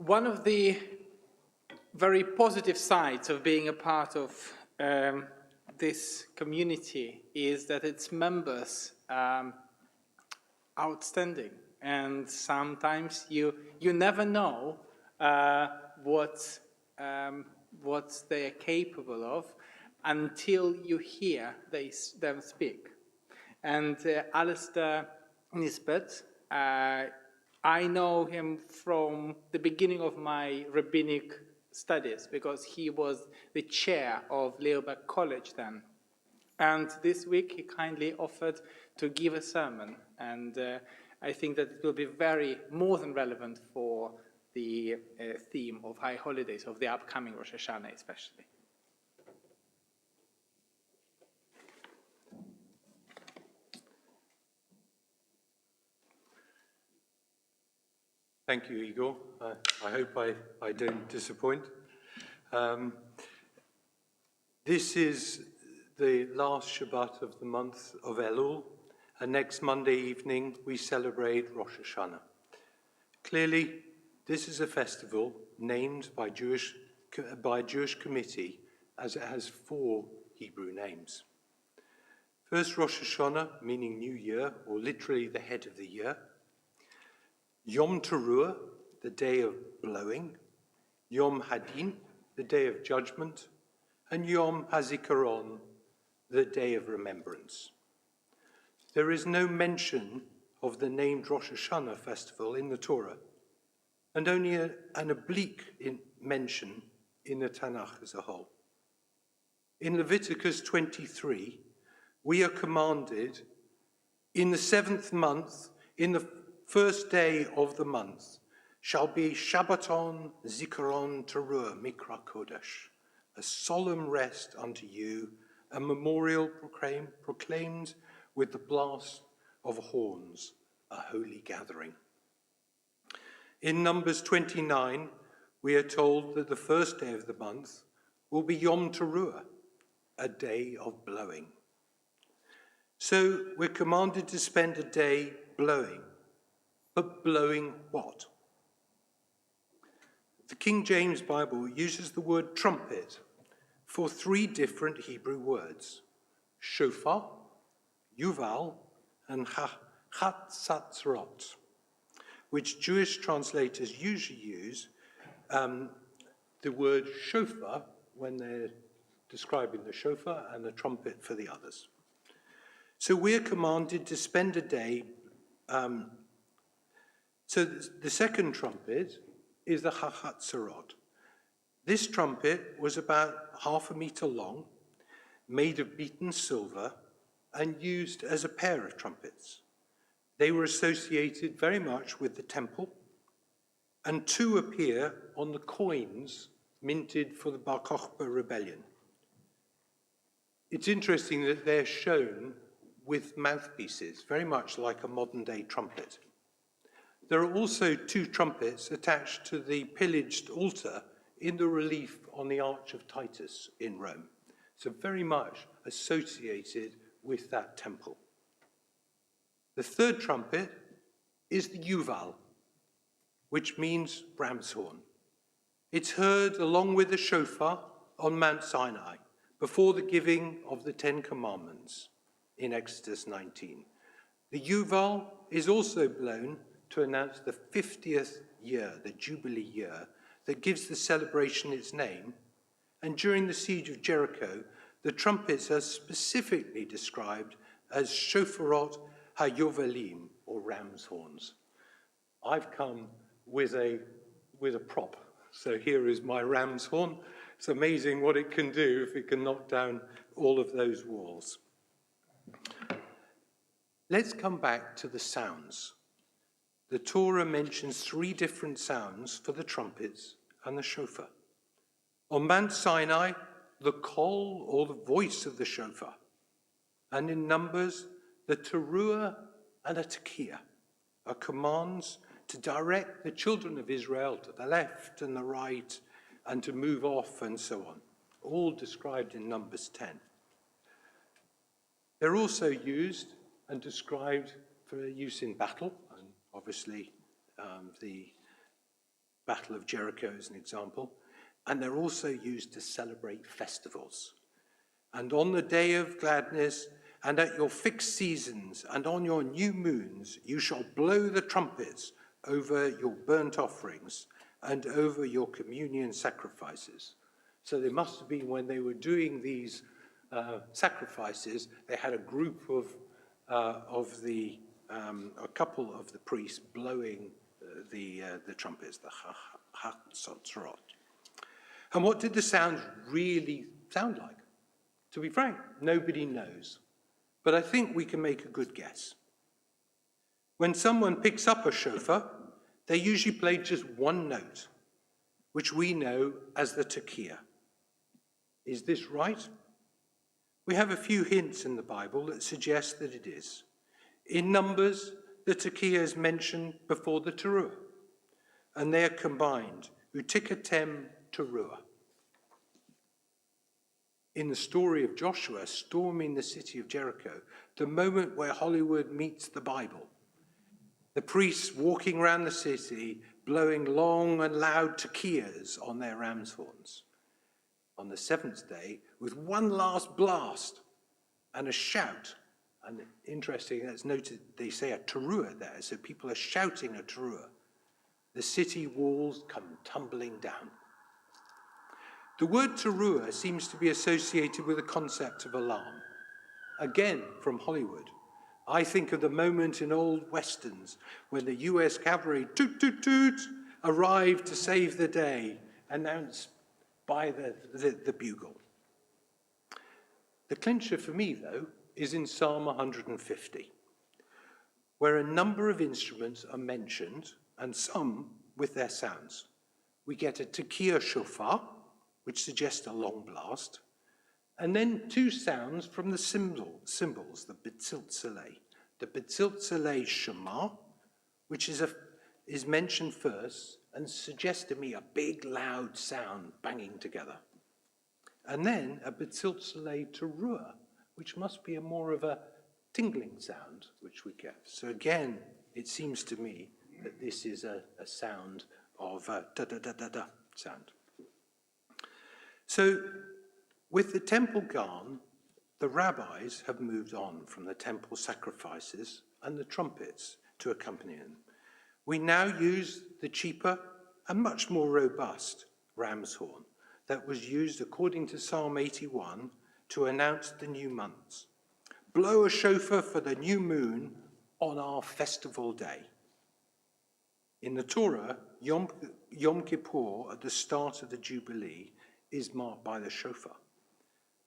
One of the very positive sides of being a part of this community is that its members outstanding, and sometimes you never know what they are capable of until you hear them speak. And Alasdair Nisbet, I know him from the beginning of my rabbinic studies because he was the chair of Liberal College then. And this week he kindly offered to give a sermon, and I think that it will be more than relevant for the theme of High Holidays, of the upcoming Rosh Hashanah especially. Thank you, Igor. I hope I don't disappoint. This is the last Shabbat of the month of Elul, and next Monday evening we celebrate Rosh Hashanah. Clearly, this is a festival named by a Jewish committee as it has 4 Hebrew names. First, Rosh Hashanah, meaning New Year, or literally the head of the year. Yom Teruah, the day of blowing. Yom Hadin, the day of judgment. And Yom HaZikaron, the day of remembrance. There is no mention of the named Rosh Hashanah festival in the Torah, and only an oblique mention in the Tanakh as a whole. In Leviticus 23, we are commanded, in the 7th month, in the first day of the month, shall be Shabbaton Zikaron Teruah Mikra Kodesh, a solemn rest unto you, a memorial proclaimed with the blast of horns, a holy gathering. In Numbers 29, we are told that the first day of the month will be Yom Teruah, a day of blowing. So we're commanded to spend a day blowing, but blowing what? The King James Bible uses the word trumpet for 3 different Hebrew words: Shofar, Yuval, and Chatzatzrot, which Jewish translators usually use the word shofar when they're describing the shofar and the trumpet for the others. So we're commanded to spend a day. So the second trumpet is the Chatzatzrot. This trumpet was about 1/2 meter long, made of beaten silver, and used as a pair of trumpets. They were associated very much with the temple, and 2 appear on the coins minted for the Bar Kokhba rebellion. It's interesting that they're shown with mouthpieces, very much like a modern-day trumpet. There are also 2 trumpets attached to the pillaged altar in the relief on the Arch of Titus in Rome, so very much associated with that temple. The third trumpet is the Yuval, which means ram's horn. It's heard along with the shofar on Mount Sinai before the giving of the 10 Commandments in Exodus 19. The Yuval is also blown to announce the 50th year, the Jubilee year, that gives the celebration its name. And during the siege of Jericho, the trumpets are specifically described as shofarot hayovalim, or ram's horns. I've come with a prop. So here is my ram's horn. It's amazing what it can do if it can knock down all of those walls. Let's come back to the sounds. The Torah mentions 3 different sounds for the trumpets and the shofar. On Mount Sinai, the call, or the voice of the shofar. And in Numbers, the teruah and a tekiah are commands to direct the children of Israel to the left and the right, and to move off and so on, all described in Numbers 10. They're also used and described for use in battle, and obviously Battle of Jericho is an example, and they're also used to celebrate festivals. And on the day of gladness, and at your fixed seasons, and on your new moons, you shall blow the trumpets over your burnt offerings and over your communion sacrifices. So they must have been, when they were doing these sacrifices, they had a group of a couple of the priests blowing the trumpets, the ha-ha-ha-sotzrot. And what did the sounds really sound like? To be frank, nobody knows. But I think we can make a good guess. When someone picks up a shofar, they usually play just one note, which we know as the tekiah. Is this right? We have a few hints in the Bible that suggest that it is. In Numbers, the tekiah is mentioned before the teruah, and they are combined, utikatem teruah. In the story of Joshua storming the city of Jericho, the moment where Hollywood meets the Bible, the priests walking around the city, blowing long and loud tekiahs on their ram's horns. On the seventh day, with one last blast and a shout, and interesting, that's noted, they say a teruah there, so people are shouting a teruah. The city walls come tumbling down. The word teruah seems to be associated with the concept of alarm. Again, from Hollywood. I think of the moment in old westerns when the US cavalry, toot, toot, toot, arrived to save the day, announced by the bugle. The clincher for me, though, is in Psalm 150, where a number of instruments are mentioned, and some with their sounds. We get a tekiah shofar, which suggests a long blast, and then two sounds from the cymbals, the betziltzalei. The betziltzalei shema, which is mentioned first and suggests to me a big, loud sound banging together. And then a betziltzalei teruah, which must be more of a tingling sound, which we get. So again, it seems to me that this is a sound of a da-da-da-da-da sound. So with the temple gone, the rabbis have moved on from the temple sacrifices and the trumpets to accompany them. We now use the cheaper and much more robust ram's horn that was used according to Psalm 81 to announce the new months. Blow a shofar for the new moon on our festival day. In the Torah, Yom Kippur, at the start of the Jubilee, is marked by the shofar.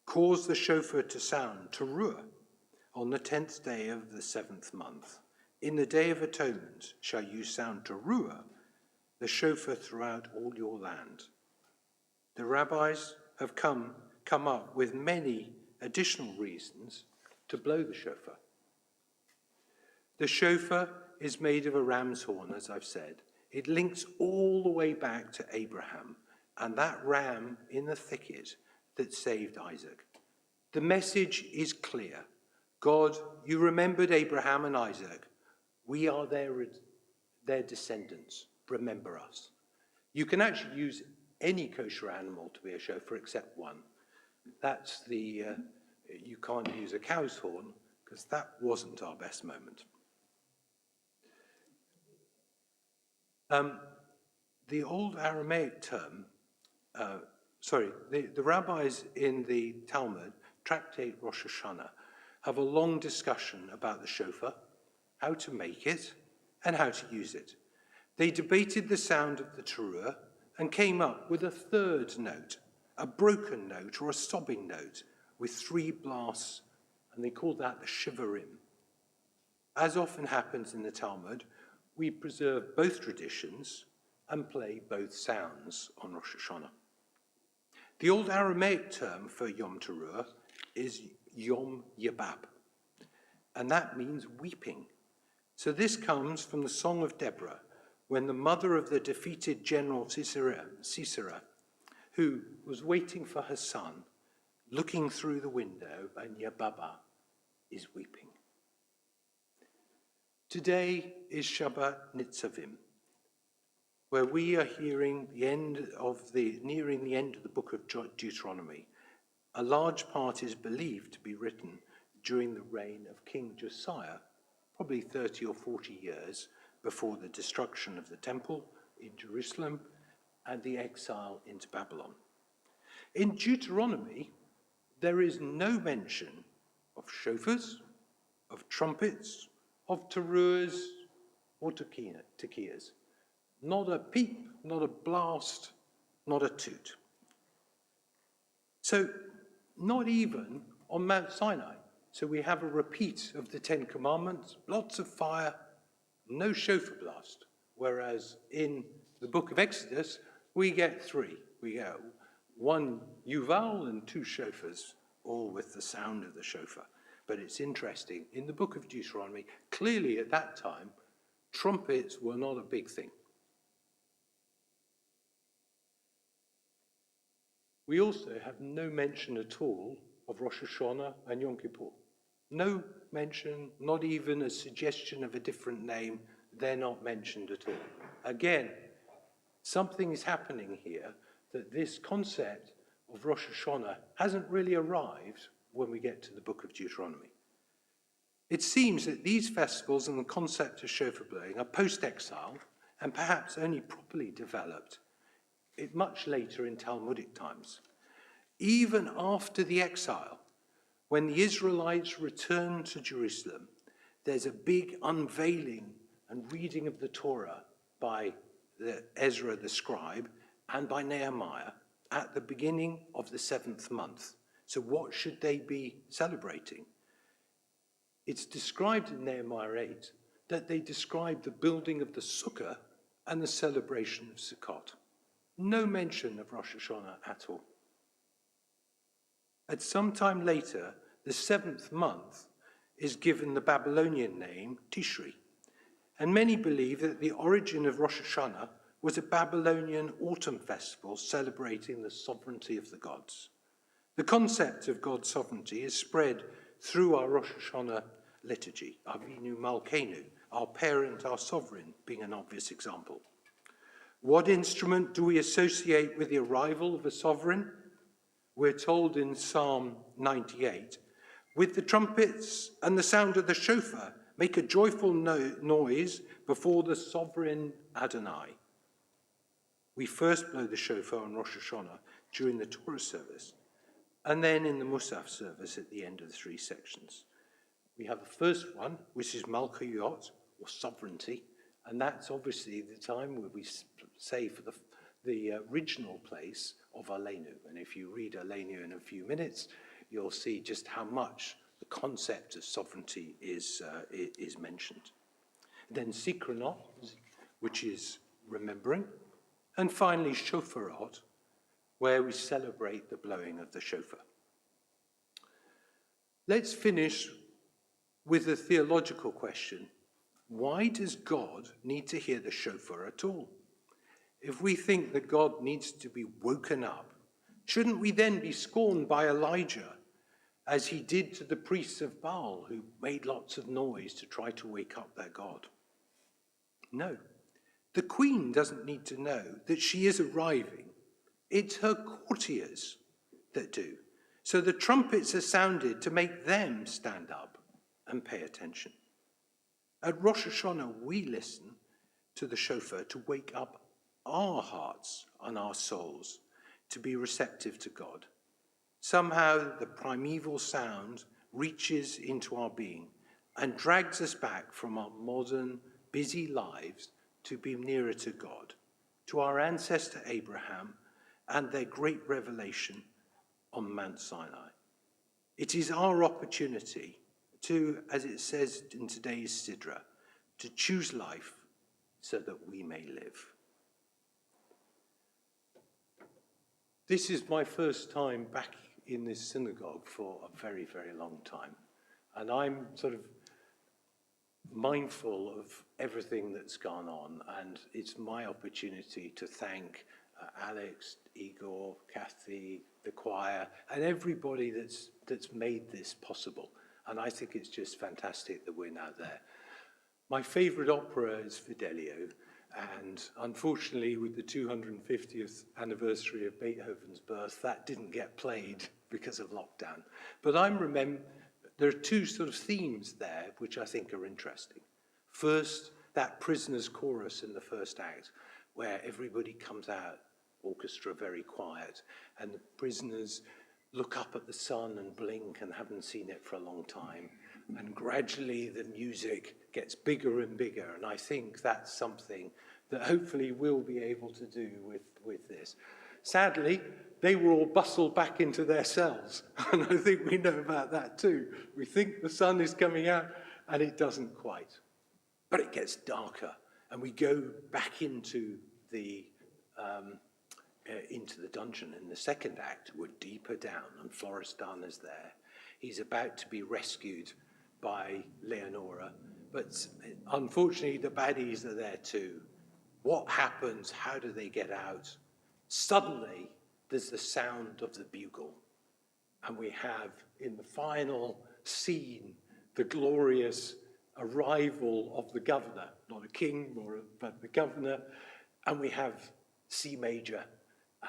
Cause the shofar to sound, teruah, on the 10th day of the 7th month. In the Day of Atonement shall you sound teruah, the shofar throughout all your land. The rabbis have come up with many additional reasons to blow the shofar. The shofar is made of a ram's horn, as I've said. It links all the way back to Abraham and that ram in the thicket that saved Isaac. The message is clear. God, you remembered Abraham and Isaac. We are their descendants. Remember us. You can actually use any kosher animal to be a shofar except one. That's you can't use a cow's horn because that wasn't our best moment. The old Aramaic term, the rabbis in the Talmud, Tractate Rosh Hashanah, have a long discussion about the shofar, how to make it, and how to use it. They debated the sound of the teruah and came up with a third note, a broken note or a sobbing note with 3 blasts, and they called that the shivarim. As often happens in the Talmud, we preserve both traditions and play both sounds on Rosh Hashanah. The old Aramaic term for Yom Teruah is Yom Yabab, and that means weeping. So this comes from the Song of Deborah, when the mother of the defeated general Sisera, who was waiting for her son, looking through the window, and Yababa is weeping. Today is Shabbat Nitzavim. where we are nearing the end of the book of Deuteronomy. A large part is believed to be written during the reign of King Josiah, probably 30 or 40 years before the destruction of the temple in Jerusalem and the exile into Babylon. In Deuteronomy, there is no mention of shofars, of trumpets, of teruahs or tekiyahs. Not a peep, not a blast, not a toot. So, not even on Mount Sinai. So we have a repeat of the Ten Commandments, lots of fire, no shofar blast. Whereas in the book of Exodus, we get three. We get one yuval and two shofars, all with the sound of the shofar. But it's interesting, in the book of Deuteronomy, clearly at that time, trumpets were not a big thing. We also have no mention at all of Rosh Hashanah and Yom Kippur. No mention, not even a suggestion of a different name. They're not mentioned at all. Again, something is happening here, that this concept of Rosh Hashanah hasn't really arrived when we get to the book of Deuteronomy. It seems that these festivals and the concept of shofar blowing are post-exile and perhaps only properly developed much later in Talmudic times. Even after the exile, when the Israelites return to Jerusalem, there's a big unveiling and reading of the Torah by Ezra the scribe and by Nehemiah at the beginning of the 7th month. So what should they be celebrating? It's described in Nehemiah 8 that they describe the building of the Sukkah and the celebration of Sukkot. No mention of Rosh Hashanah at all. At some time later, the 7th month is given the Babylonian name Tishri, and many believe that the origin of Rosh Hashanah was a Babylonian autumn festival celebrating the sovereignty of the gods. The concept of God's sovereignty is spread through our Rosh Hashanah liturgy, Avinu Malkeinu, our parent, our sovereign, being an obvious example. What instrument do we associate with the arrival of a sovereign? We're told in Psalm 98, with the trumpets and the sound of the shofar, make a joyful noise before the sovereign Adonai. We first blow the shofar on Rosh Hashanah during the Torah service, and then in the Musaf service at the end of the three sections. We have the first one, which is Malchiyot, or sovereignty, and that's obviously the time where we say for the original place of Aleinu. And if you read Aleinu in a few minutes, you'll see just how much the concept of sovereignty is mentioned. Then Sikronot, which is remembering. And finally Shofarot, where we celebrate the blowing of the shofar. Let's finish with a theological question. Why does God need to hear the shofar at all? If we think that God needs to be woken up, shouldn't we then be scorned by Elijah, as he did to the priests of Baal, who made lots of noise to try to wake up their God? No. The queen doesn't need to know that she is arriving. It's her courtiers that do. So the trumpets are sounded to make them stand up and pay attention. At Rosh Hashanah, we listen to the shofar to wake up our hearts and our souls to be receptive to God. Somehow the primeval sound reaches into our being and drags us back from our modern, busy lives to be nearer to God, to our ancestor Abraham and their great revelation on Mount Sinai. It is our opportunity to, as it says in today's Sidra, to choose life so that we may live. This is my first time back in this synagogue for a very, very long time. And I'm sort of mindful of everything that's gone on. And it's my opportunity to thank Alex, Igor, Kathy, the choir, and everybody that's made this possible. And I think it's just fantastic that we're now there. My favorite opera is Fidelio, And unfortunately, with the 250th anniversary of Beethoven's birth, that didn't get played because of lockdown. But there are two sort of themes there which I think are interesting. First, that prisoner's chorus in the first act, where everybody comes out, orchestra very quiet, and the prisoners look up at the sun and blink and haven't seen it for a long time. And gradually the music gets bigger and bigger. And I think that's something that hopefully we'll be able to do with this. Sadly, they were all bustled back into their cells. And I think we know about that too. We think the sun is coming out and it doesn't quite. But it gets darker and we go back into the dungeon in the second act. We're deeper down and Florestan is there. He's about to be rescued by Leonora, but unfortunately the baddies are there too. What happens? How do they get out? Suddenly there's the sound of the bugle, and we have in the final scene the glorious arrival of the governor, not a king, but the governor, and we have C major,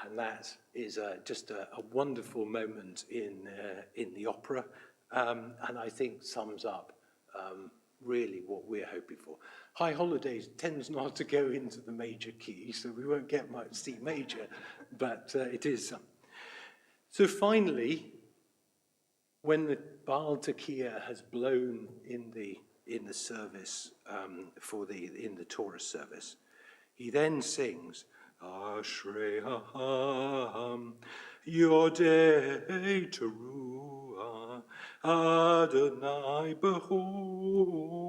and that is just a wonderful moment in the opera, and I think sums up really what we're hoping for. High Holidays tends not to go into the major key, so we won't get much C major, but it is some. So finally, when the Baal Tekiah has blown in the service in the Torah service, he then sings Ashrei Ha'am Yodei Teruah Adonai Behu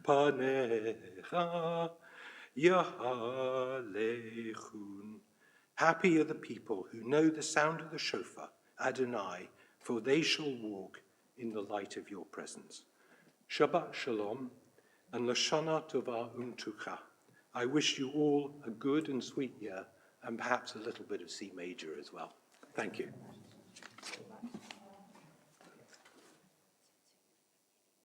Panecha Yahalechun. Happy are the people who know the sound of the shofar, Adonai, for they shall walk in the light of your presence. Shabbat Shalom and Lashana Tova Umtucha. I wish you all a good and sweet year, and perhaps a little bit of C major as well. Thank you.